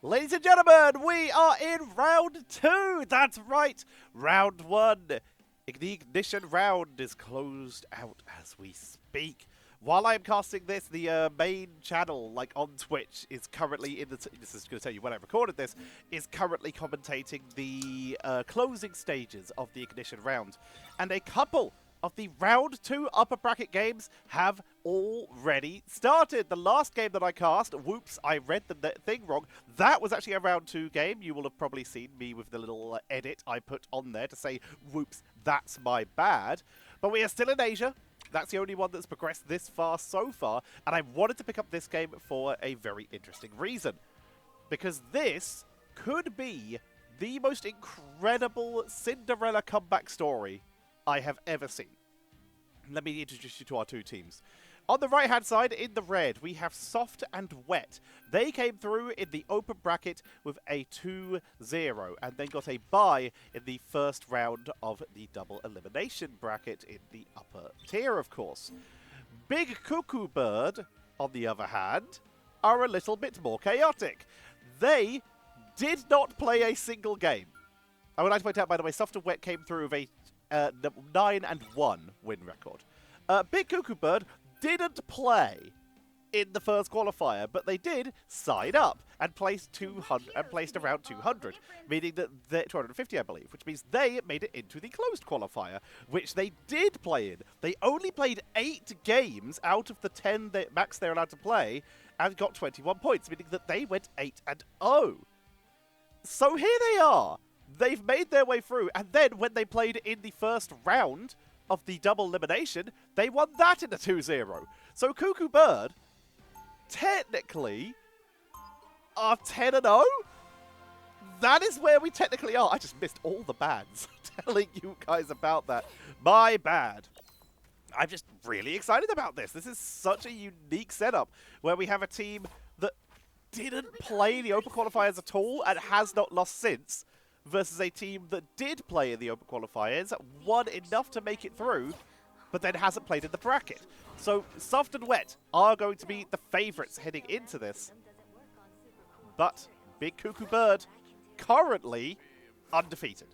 Ladies and gentlemen, we are in round 2. That's right, round 1. The ignition round is closed out as we speak. While I'm casting this, the main channel, like on Twitch, is currently in the... this is going to tell you when I recorded this, is currently commentating the closing stages of the ignition round. And a couple of the round 2 upper bracket games have already started. The last game that I cast, whoops, I read the thing wrong. That was actually a round 2 game. You will have probably seen me with the little edit I put on there to say, whoops, that's my bad. But we are still in Asia. That's the only one that's progressed this far so far. And I wanted to pick up this game for a very interesting reason. Because this could be the most incredible Cinderella comeback story I have ever seen. Let me introduce you to our two teams. On the right-hand side, in the red, we have Soft and Wet. They came through in the open bracket with a 2-0, and then got a bye in the first round of the double elimination bracket in the upper tier, of course. BigKukubird, on the other hand, are a little bit more chaotic. They did not play a single game. I would like to point out, by the way, Soft and Wet came through with a 9-1 win record. BigKukubird didn't play in the first qualifier, but they did sign up and placed 200 and placed around 200, meaning that they're 250, I believe, which means they made it into the closed qualifier, which they did play in. They only played 8 games out of the 10 that max they're allowed to play, and got 21 points, meaning that they went 8-0. So here they are. They've made their way through, and then when they played in the first round of the double elimination, they won that in a 2-0. So Kukubird, technically, are 10-0? That is where we technically are. I just missed all the bads telling you guys about that. My bad. I'm just really excited about this. This is such a unique setup where we have a team that didn't play the open qualifiers at all and has not lost since, versus a team that did play in the open qualifiers, won enough to make it through, but then hasn't played in the bracket. So Soft and Wet are going to be the favourites heading into this. But BigKukubird currently undefeated,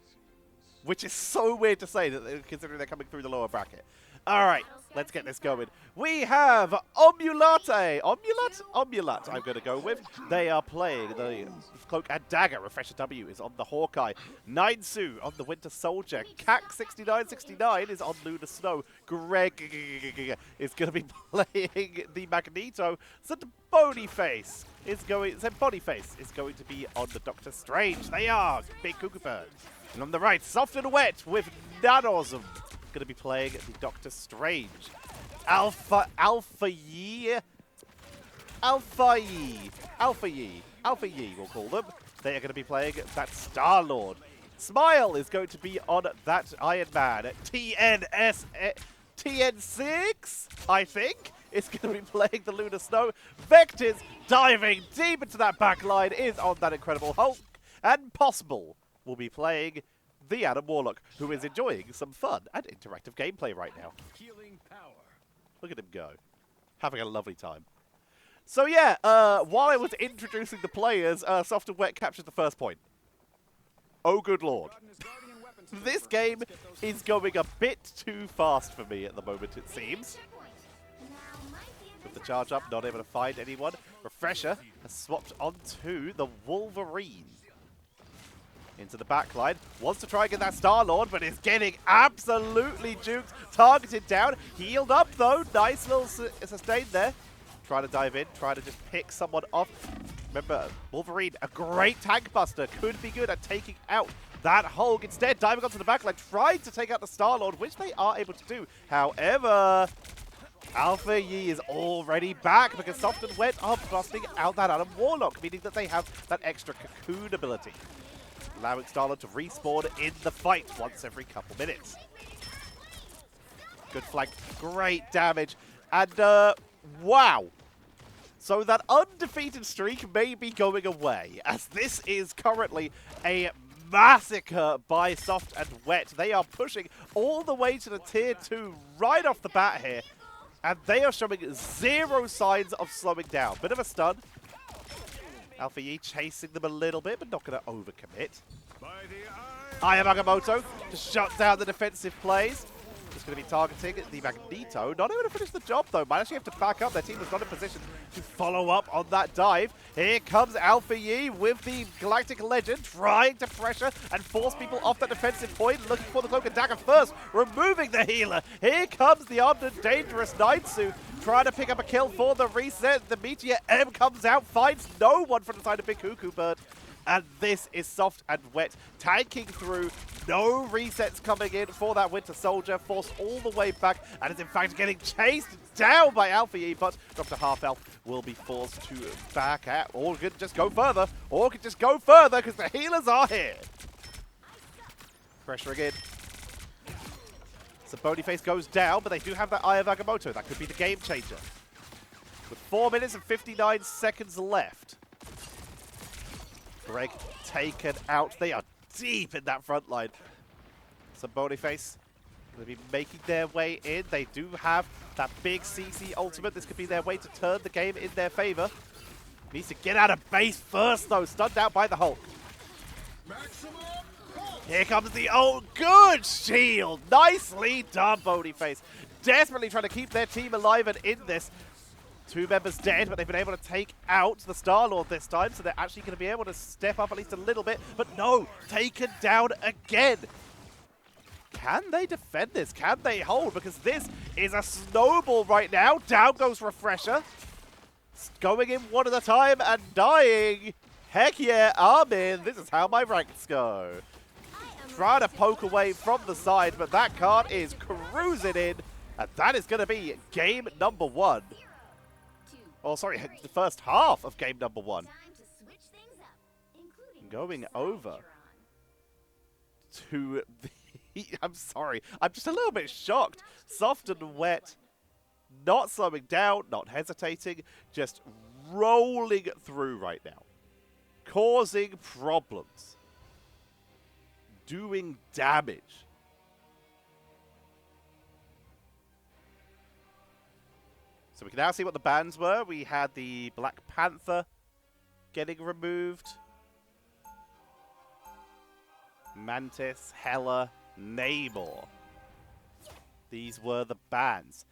which is so weird to say, that considering they're coming through the lower bracket. All right, let's get this going. We have Omulate. Omulat, I'm going to go with. They are playing the Cloak and Dagger. Refresher W is on the Hawkeye. Ninesu on the Winter Soldier. Kak6969 is on Lunar Snow. Greg is going to be playing the Magneto. Bonyface is going to be on the Doctor Strange. They are BigKukubird. And on the right, Soft and Wet with Nanosm. Going to be playing the Doctor Strange. Alpha Yi, we'll call them. They are going to be playing that Star-Lord. Smile is going to be on that Iron Man. TN6, I think, is going to be playing the Lunar Snow. Vector's diving deep into that backline is on that Incredible Hulk. And Possible will be playing the Adam Warlock, who is enjoying some fun and interactive gameplay right now. Look at him go. Having a lovely time. So yeah, while I was introducing the players, Soft and Wet captured the first point. Oh good lord. This game is going a bit too fast for me at the moment, it seems. With the charge up, not able to find anyone. Refresher has swapped onto the Wolverine. Into the backline, wants to try and get that Star-Lord, but is getting absolutely juked, targeted down, healed up though, nice little sustain there. Trying to dive in, trying to just pick someone off. Remember, Wolverine, a great tank buster, could be good at taking out that Hulk. Instead, diving onto the backline, trying to take out the Star-Lord, which they are able to do. However, Alpha Yi is already back because Soft and Wet are busting out that Adam Warlock, meaning that they have that extra cocoon ability, allowing Star-Lord to respawn in the fight once every couple minutes. Good flank, great damage, and wow. So that undefeated streak may be going away, as this is currently a massacre by Soft and Wet. They are pushing all the way to the tier 2 right off the bat here, and they are showing zero signs of slowing down. Bit of a stun. Alpha Yi chasing them a little bit, but not going to overcommit. Aya Magamoto to shut down the defensive plays. Just going to be targeting the Magneto. Not able to finish the job, though. Might actually have to back up. Their team was not in position to follow up on that dive. Here comes Alpha Yi with the Galactic Legend, trying to pressure and force people off that defensive point. Looking for the Cloak and Dagger first, removing the healer. Here comes the armed and dangerous Naitsu, trying to pick up a kill for the reset. The Meteor M comes out, finds no one from the side of BigKukubird. And this is Soft and Wet tanking through. No resets coming in for that Winter Soldier. Forced all the way back and is in fact getting chased down by Alpha E. But Dr. Half Elf will be forced to back out. Or could just go further. Or could just go further because the healers are here. Pressure again. So Bonyface goes down, but they do have that Eye of Agamotto. That could be the game changer. With 4 minutes and 59 seconds left. Greg taken out. They are deep in that front line. So Bonyface going to be making their way in. They do have that big CC ultimate. This could be their way to turn the game in their favor. Needs to get out of base first, though. Stunned out by the Hulk. Here comes the good shield. Nicely done, Bonyface. Desperately trying to keep their team alive and in this. 2 members dead, but they've been able to take out the Star-Lord this time, so they're actually going to be able to step up at least a little bit. But no, taken down again. Can they defend this? Can they hold? Because this is a snowball right now. Down goes Refresher. Going in one at a time and dying. Heck yeah, Armin. This is how my ranks go. Trying to poke away from the side, but that card is cruising in. And that is going to be game number 1. Oh, sorry, the first half of game number 1. Going over to the... I'm sorry. I'm just a little bit shocked. Soft and Wet, not slowing down, not hesitating, just rolling through right now. Causing problems. Doing damage. So we can now see what the bans were. We had the Black Panther getting removed. Mantis, Hela, Namor. These were the bans.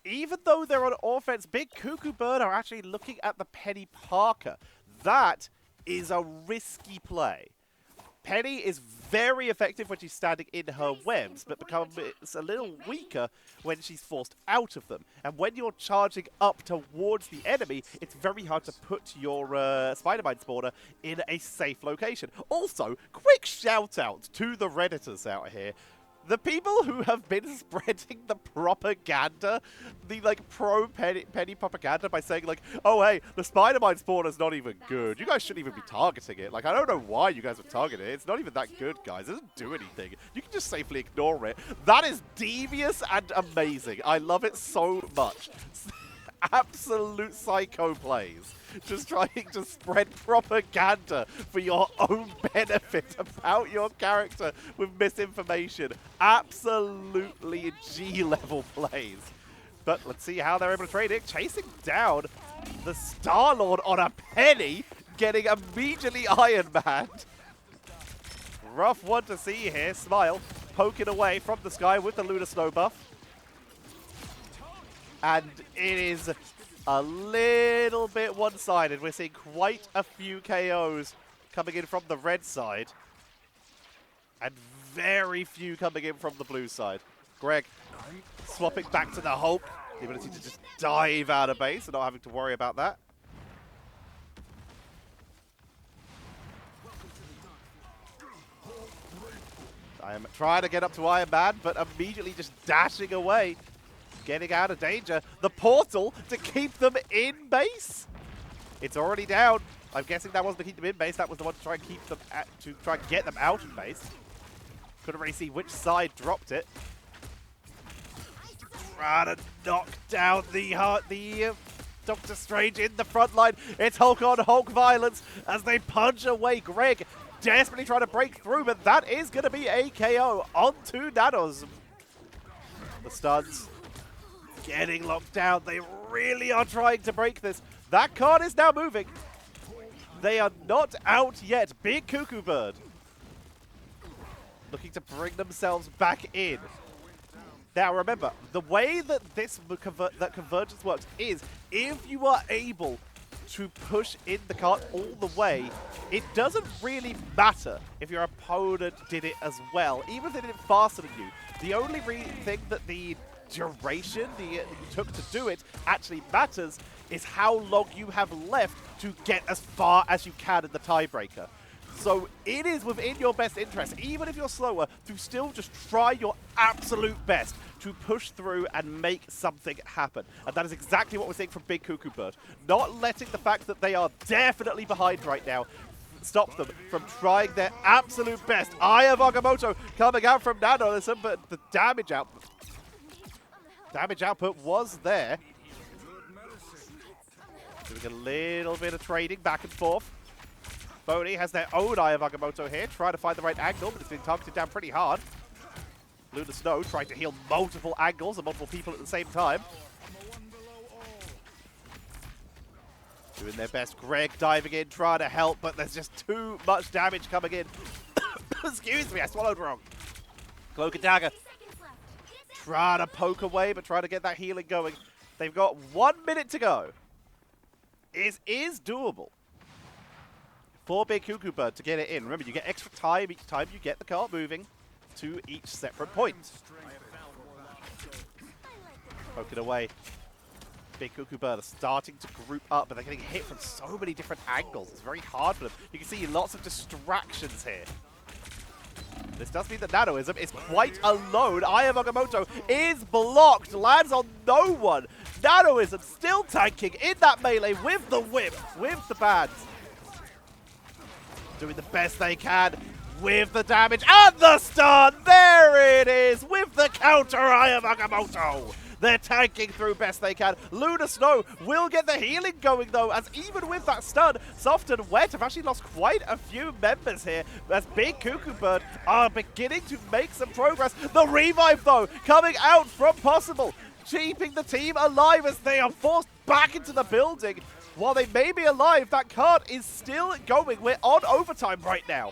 Even though they're on offense, BigKukubird are actually looking at the Penny Parker. That is a risky play. Penny is very effective when she's standing in her webs, but becomes a little weaker when she's forced out of them. And when you're charging up towards the enemy, it's very hard to put your Spider-Mine spawner in a safe location. Also, quick shout-out to the Redditors out here. The people who have been spreading the propaganda, the pro-Penny propaganda by saying like, oh hey, the Spider-Mine spawner's not even good. You guys shouldn't even be targeting it. Like, I don't know why you guys are targeting it. It's not even that good, guys. It doesn't do anything. You can just safely ignore it. That is devious and amazing. I love it so much. Absolute psycho plays. Just trying to spread propaganda for your own benefit about your character with misinformation. Absolutely G-level plays. But let's see how they're able to trade it. Chasing down the Star-Lord on a Penny, getting immediately Iron Man. Rough one to see here. Smile poking away from the sky with the Lunar Snow buff. And it is a little bit one-sided. We're seeing quite a few KOs coming in from the red side. And very few coming in from the blue side. Greg swapping back to the Hulk. The ability to just dive out of base and not having to worry about that. I am trying to get up to Iron Man, but immediately just dashing away. Getting out of danger. The portal to keep them in base. It's already down. I'm guessing that wasn't to keep them in base. That was the one to try and keep them to try and get them out of base. Couldn't really see which side dropped it. Trying to knock down the Doctor Strange in the front line. It's Hulk on Hulk violence as they punch away. Greg desperately trying to break through, but that is going to be a KO onto Nanos. The stuns. Getting locked down. They really are trying to break this. That card is now moving. They are not out yet. BigKukubird looking to bring themselves back in. Now remember, the way that convergence works is if you are able to push in the cart all the way, it doesn't really matter if your opponent did it as well, even if they did it faster than you. The only thing that the duration that you took to do it actually matters is how long you have left to get as far as you can in the tiebreaker. So it is within your best interest, even if you're slower, to still just try your absolute best to push through and make something happen. And that is exactly what we're seeing from BigKukubird. Not letting the fact that they are definitely behind right now stop them from trying their absolute best. Eye of Agamotto coming out from Nano, but the damage output was there. Doing a little bit of trading back and forth. Boney has their own Eye of Agamotto here, trying to find the right angle, but it's being targeted down pretty hard. Lunar Snow trying to heal multiple angles and multiple people at the same time. Doing their best. Greg diving in, trying to help, but there's just too much damage coming in. Excuse me, I swallowed wrong. Cloak and Dagger. Trying to poke away, but trying to get that healing going. They've got 1 minute to go. It is doable for BigKukubird to get it in. Remember, you get extra time each time you get the cart moving to each separate point. Poke it away. BigKukubird are starting to group up, but they're getting hit from so many different angles. It's very hard for them. You can see lots of distractions here. This does mean that Nanoism is quite alone. Eye of Agamotto is blocked, lands on no one. Nanoism still tanking in that melee with the whip, with the bands. Doing the best they can with the damage and the stun. There it is with the counter Eye of Agamotto. They're tanking through best they can. Lunar Snow will get the healing going though, as even with that stun, Soft and Wet have actually lost quite a few members here, as BigKukubird are beginning to make some progress. The revive though, coming out from Possible, keeping the team alive as they are forced back into the building. While they may be alive, that card is still going. We're on overtime right now.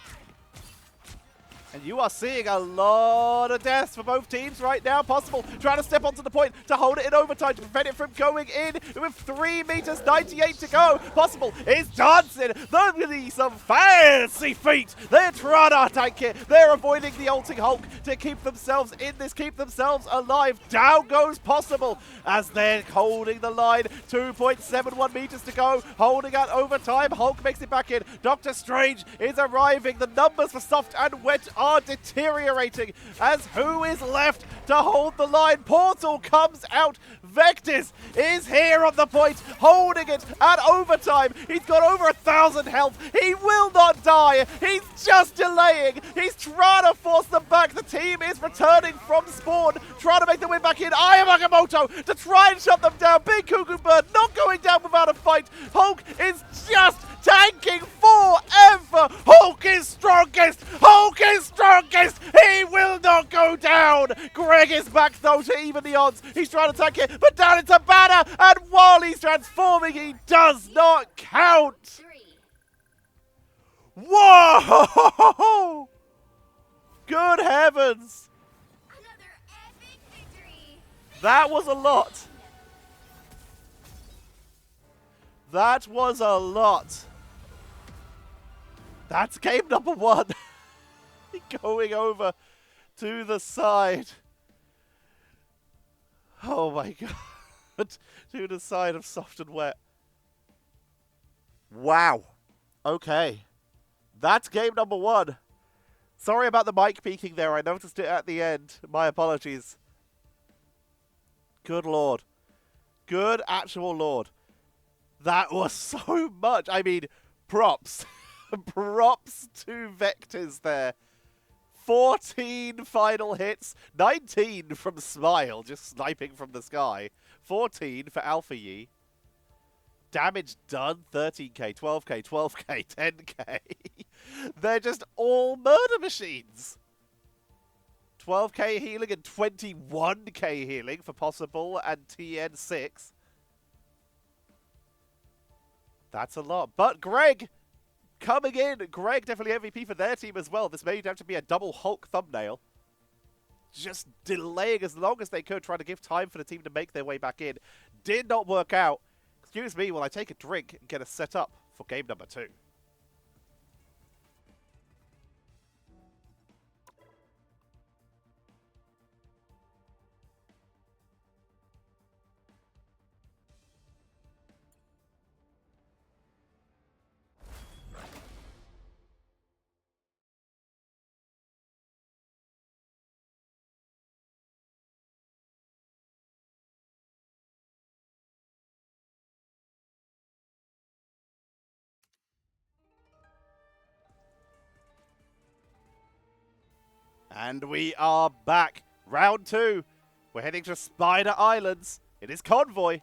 And you are seeing a lot of deaths for both teams right now. Possible trying to step onto the point to hold it in overtime to prevent it from going in with 3 meters, 98 to go. Possible is dancing. There's some fancy feet. They're trying to tank it. They're avoiding the ulting Hulk to keep themselves in this, keep themselves alive. Down goes Possible as they're holding the line. 2.71 meters to go. Holding out overtime. Hulk makes it back in. Doctor Strange is arriving. The numbers for Soft and Wet are deteriorating as who is left to hold the line? Portal comes out. Vectis is here on the point, holding it at overtime. He's got over 1,000 health. He will not die. He's just delaying. He's trying to force them back. The team is returning from spawn, trying to make the win back in. Eye of Agamotto to try and shut them down. BigKukubird not going down without a fight. Hulk is just tanking forever. Hulk is strongest. Hulk is strongest. He will not go down. Greg is back though to even the odds. He's trying to tank it, but down into Banner, and while he's transforming, he does not count. Whoa! Good heavens. Another epic victory. That was a lot. That was a lot. That's game number 1. Going over to the side. Oh my god. To the side of Soft and Wet. Wow. Okay. That's game number 1. Sorry about the mic peaking there. I noticed it at the end. My apologies. Good lord. Good actual lord. That was so much. I mean, props. Props to Vectors there. 14 final hits. 19 from Smile, just sniping from the sky. 14 for Alpha Yi. Damage done, 13k, 12k, 12k, 10k. They're just all murder machines. 12k healing and 21k healing for Possible and TN6. That's a lot. But Greg Coming in, Greg, definitely MVP for their team as well. This may have to be a double Hulk thumbnail. Just delaying as long as they could, trying to give time for the team to make their way back in. Did not work out. Excuse me while I take a drink and get us set up for game number 2. And we are back. Round 2. We're heading to Spider Islands. It is Convoy.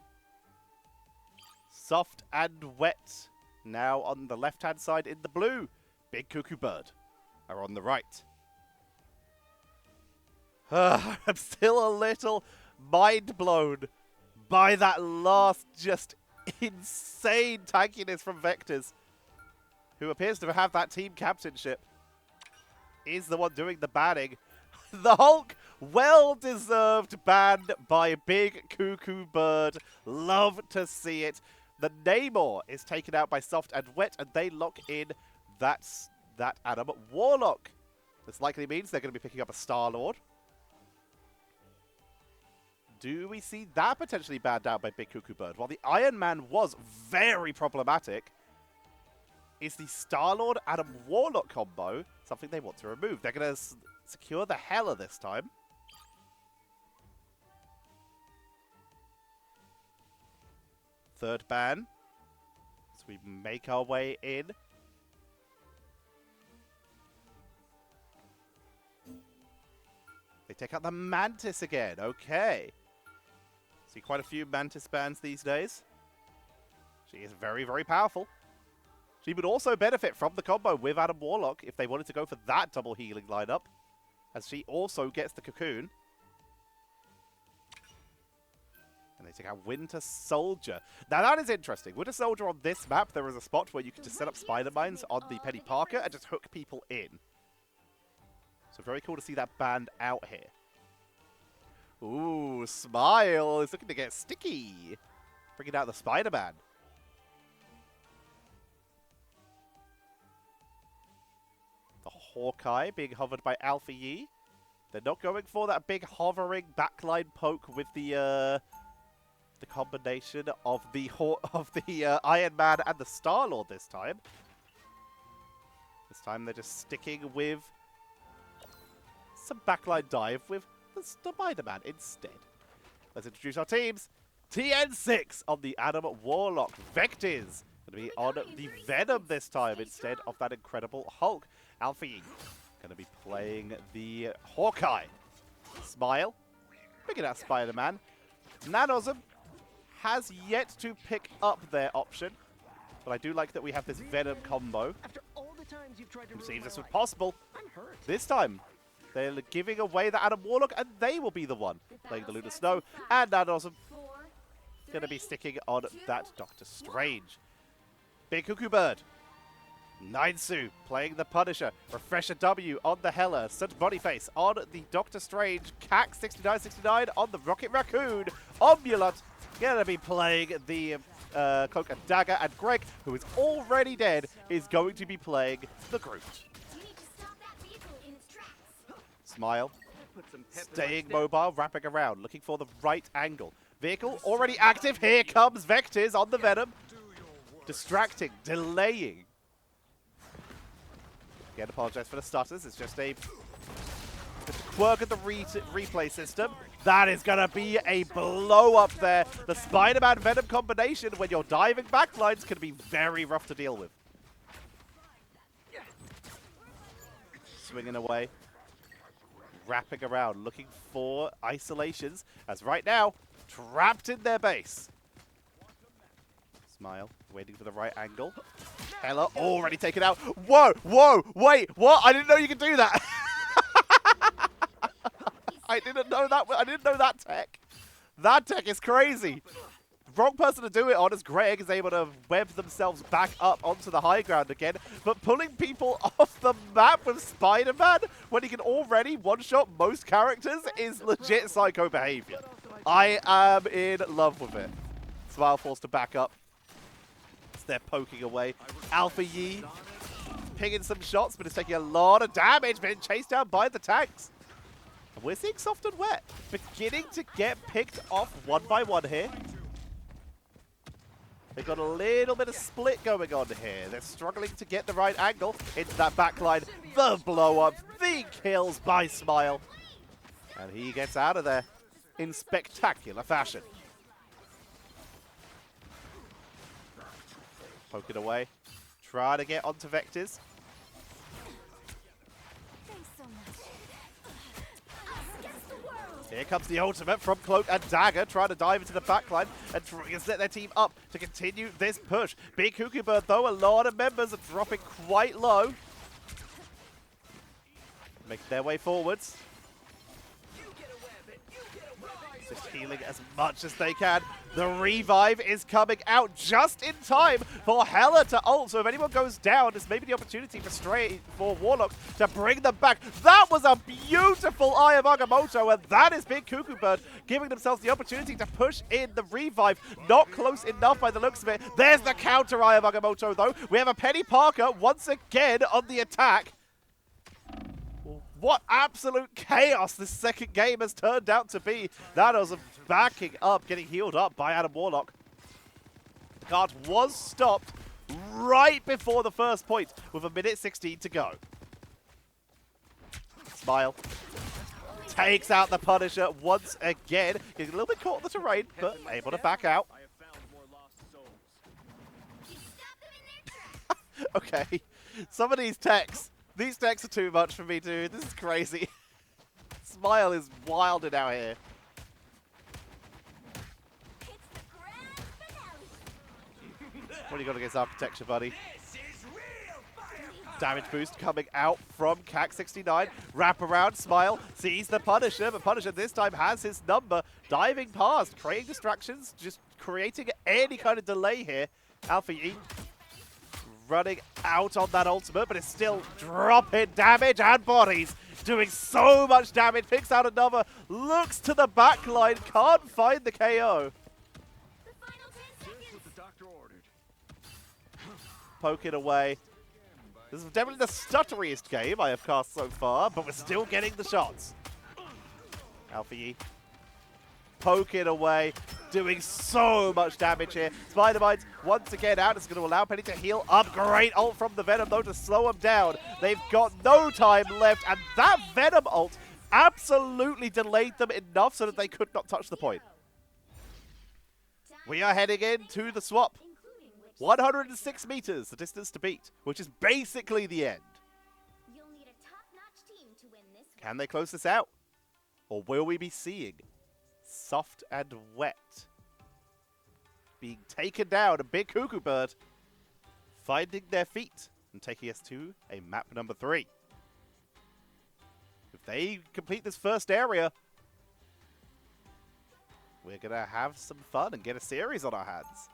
Soft and Wet now on the left-hand side in the blue. BigKukubird are on the right. I'm still a little mind blown by that last just insane tankiness from Vectors, who appears to have that team captainship. Is the one doing the banning. The Hulk, well-deserved ban by BigKukubird. Love to see it. The Namor is taken out by Soft and Wet, and they lock in that Adam Warlock. This likely means they're going to be picking up a Star-Lord. Do we see that potentially banned out by BigKukubird? While the Iron Man was very problematic, is the Star-Lord Adam Warlock combo something they want to remove? They're going to secure the Hela this time. Third ban. So we make our way in. They take out the Mantis again. Okay. See quite a few Mantis bans these days. She is very, very powerful. She would also benefit from the combo with Adam Warlock if they wanted to go for that double healing lineup, as she also gets the cocoon. And they take out Winter Soldier. Now that is interesting. Winter Soldier on this map, there is a spot where you can just set up spider mines on the Penny Parker and just hook people in. So very cool to see that banned out here. Ooh, Smile is looking to get sticky. Bringing out the Spider-Man. Hawkeye being hovered by Alpha Yi. They're not going for that big hovering backline poke with the combination of the Iron Man and the Star-Lord this time. This time they're just sticking with some backline dive with the Spider-Man instead. Let's introduce our teams. TN6 on the Adam Warlock. Vectors going to be on the Venom this time instead of that incredible Hulk. Alfie going to be playing the Hawkeye. Smile. Picking out Spider-Man. Nanosm has yet to pick up their option. But I do like that we have this Venom combo. Who seems this was possible. This time, they're giving away the Adam Warlock, and they will be the one playing the Lunar Snow. And Nanosm going to be sticking on that Doctor Strange. BigKukubird. Ninesu playing the Punisher. Refresher W on the Hela. St. Boniface on the Doctor Strange. Cac 6969 on the Rocket Raccoon. Omulat going to be playing the Cloak and Dagger. And Greg, who is already dead, is going to be playing the Groot. Smile. Staying mobile, wrapping around, looking for the right angle. Vehicle already active. Here comes Vectors on the Venom. Distracting, delaying. Again, apologize for the stutters. It's just a quirk of the replay system. That is going to be a blow up there. The Spider-Man Venom combination, when you're diving backlines, can be very rough to deal with. Swinging away. Wrapping around, looking for isolations. As right now, trapped in their base. Smile, waiting for the right angle. Hela already taken out. Whoa, whoa, wait, what? I didn't know you could do that. I didn't know that. I didn't know that tech. That tech is crazy. wrong person to do it on, as Greg is able to web themselves back up onto the high ground again. But pulling people off the map with Spider-Man when he can already one-shot most characters is legit psycho behavior. I am in love with it. Smile forced to back up. So they're poking away. Alpha Yi pinging some shots, but it's taking a lot of damage, being chased down by the tanks. And we're seeing Soft and Wet beginning to get picked off one by one here. They've got a little bit of split going on here. They're struggling to get the right angle into that backline. The blow-up, the kills by Smile. And he gets out of there in spectacular fashion. Poke it away. Try to get onto Vectors. Thanks so much. Against the world. Here comes the ultimate from Cloak and Dagger, trying to dive into the backline and trying to set their team up to continue this push. BigKukubird, though, a lot of members are dropping quite low. Make their way forwards. Just healing as much as they can. The revive is coming out just in time for Hela to ult. So if anyone goes down, it's maybe the opportunity for Warlock to bring them back. That was a beautiful Eye of Agamotto, and that is BigKukubird giving themselves the opportunity to push in the revive. Not close enough by the looks of it. There's the counter Eye of Agamotto, though. We have a Penny Parker once again on the attack. What absolute chaos this second game has turned out to be. That was backing up, getting healed up by Adam Warlock. The card was stopped right before the first point with 1:16 to go. Smile. Takes out the Punisher once again. Getting a little bit caught in the terrain, but able to back out. Okay, some of these techs. These decks are too much for me, dude. This is crazy. Smile is wilded out here. It's the grand finale. What do you got against Architecture, buddy? Damage boost coming out from CAC69. Wrap around, Smile sees the Punisher, but Punisher this time has his number. Diving past, creating distractions, just creating any kind of delay here. Alpha Yi running out on that ultimate, but it's still dropping damage and bodies. Doing so much damage. Picks out another. Looks to the back line. Can't find the KO. The final 10 seconds. Poke it away. This is definitely the stutteriest game I have cast so far, but we're still getting the shots. Alpha Yi. Poke it away, doing so much damage here. Spider-Mine's once again out. It's going to allow Penny to heal up. Great ult from the Venom, though, to slow him down. They've got no time left, and that Venom ult absolutely delayed them enough so that they could not touch the point. We are heading into the swap. 106 meters, the distance to beat, which is basically the end. You'll need a top-notch team to win this one. Can they close this out? Or will we be seeing Soft and Wet being taken down, and BigKukubird finding their feet and taking us to a map number 3. If they complete this first area, we're going to have some fun and get a series on our hands.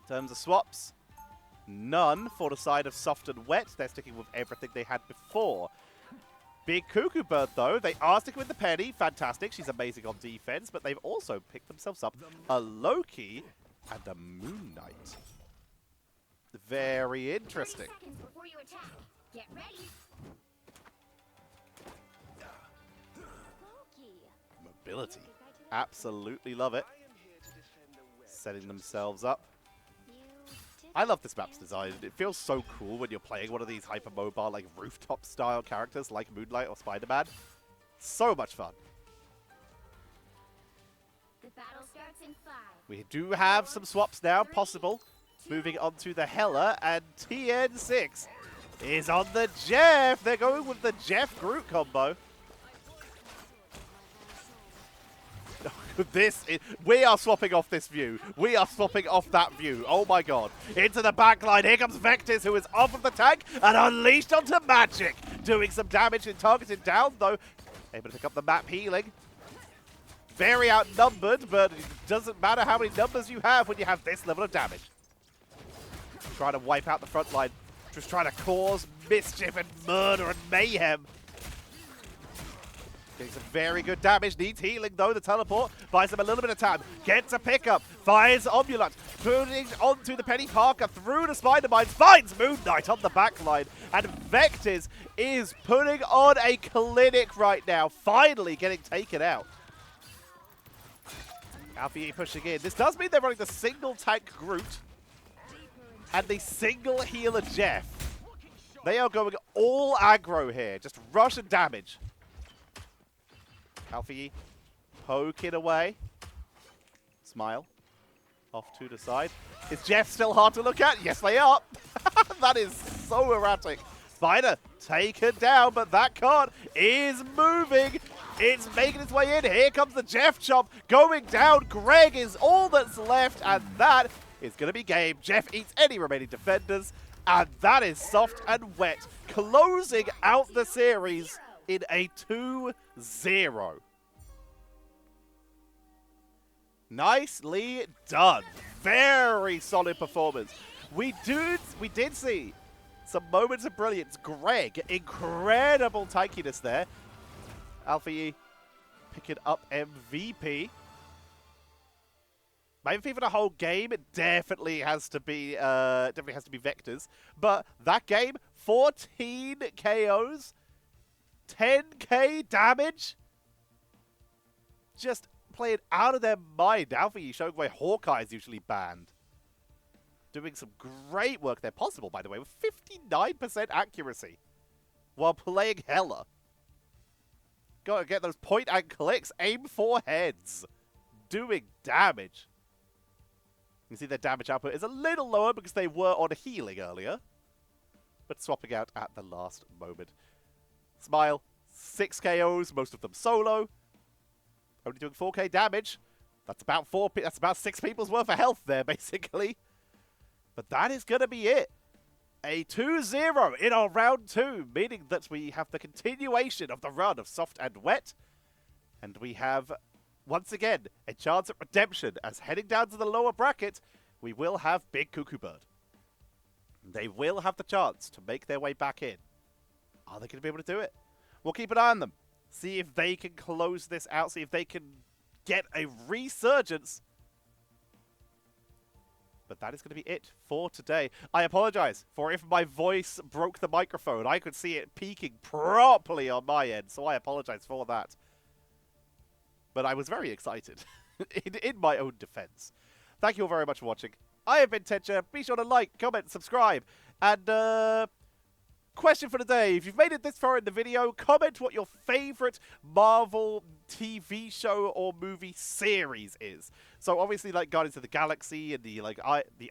In terms of swaps, none for the side of Soft and Wet. They're sticking with everything they had before. BigKukubird, though, they are sticking with the Penny. Fantastic. She's amazing on defense, but they've also picked themselves up a Loki and a Moon Knight. Very interesting. 30 seconds before you attack. Get ready. Loki. Mobility. Absolutely love it. Setting themselves up. I love this map's design. It feels so cool when you're playing one of these hypermobile, like rooftop-style characters like Moonlight or Spider-Man. So much fun. The battle starts in 5. We do have some swaps now possible. Moving on to the Hela, and TN6 is on the Jeff. They're going with the Jeff Groot combo. We are swapping off this view. We are swapping off that view. Oh my god. Into the back line. Here comes Vectors, who is off of the tank and unleashed onto Magic. Doing some damage and targeted down, though. Able to pick up the map healing. very outnumbered, but it doesn't matter how many numbers you have when you have this level of damage. Trying to wipe out the front line. Just trying to cause mischief and murder and mayhem. Getting some very good damage. Needs healing, though. The teleport buys him a little bit of time. Gets a pickup. Finds Omulant. Putting onto the Penny Parker. Through the Spider Mines. Finds Moon Knight on the back line. And Vectis is putting on a clinic right now. Finally getting taken out. Alfie pushing in. This does mean they're running the single tank Groot and the single healer Jeff. They are going all aggro here. Just rush and damage. Alfie poking away. Smile. Off to the side. Is Jeff still hard to look at? Yes, they are. That is so erratic. Spider taken down, but that card is moving. It's making its way in. Here comes the Jeff chop going down. Greg is all that's left, and that is going to be game. Jeff eats any remaining defenders, and that is Soft and Wet closing out the series in a 2-0. Nicely done. Very solid performance. We did see some moments of brilliance. Greg, incredible tankiness there. Alfie picking up MVP. My MVP for the whole game, it definitely has to be Vectors. But that game, 14 KOs, 10k damage. Just playing out of their mind. Alfie showing why Hawkeye's usually banned. Doing some great work there. Possible, by the way, with 59% accuracy while playing Hela. Gotta get those point and clicks. Aim for heads. Doing damage. You can see their damage output is a little lower because they were on healing earlier. But swapping out at the last moment. Smile. 6 KOs, most of them solo. Only doing 4k damage. That's about 6 people's worth of health there, basically. But that is going to be it. A 2-0 in our round 2, meaning that we have the continuation of the run of Soft and Wet. And we have, once again, a chance at redemption, as heading down to the lower bracket, we will have BigKukubird. They will have the chance to make their way back in. Are they going to be able to do it? We'll keep an eye on them. See if they can close this out, see if they can get a resurgence. But that is going to be it for today. I apologize for if my voice broke the microphone. I could see it peaking properly on my end, so I apologize for that. But I was very excited in my own defense. Thank you all very much for watching. I have been Tetcher. Be sure to like, comment, subscribe. And, question for the day. If you've made it this far in the video, comment what your favorite Marvel TV show or movie series is. So obviously, like Guardians of the Galaxy and the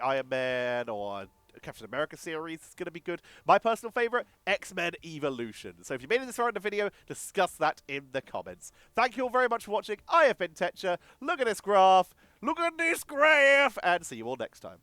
Iron Man or Captain America series is going to be good. My personal favorite, X-Men Evolution. So if you made it this far in the video, discuss that in the comments. Thank you all very much for watching. I have been Tetcher. Look at this graph. Look at this graph. And see you all next time.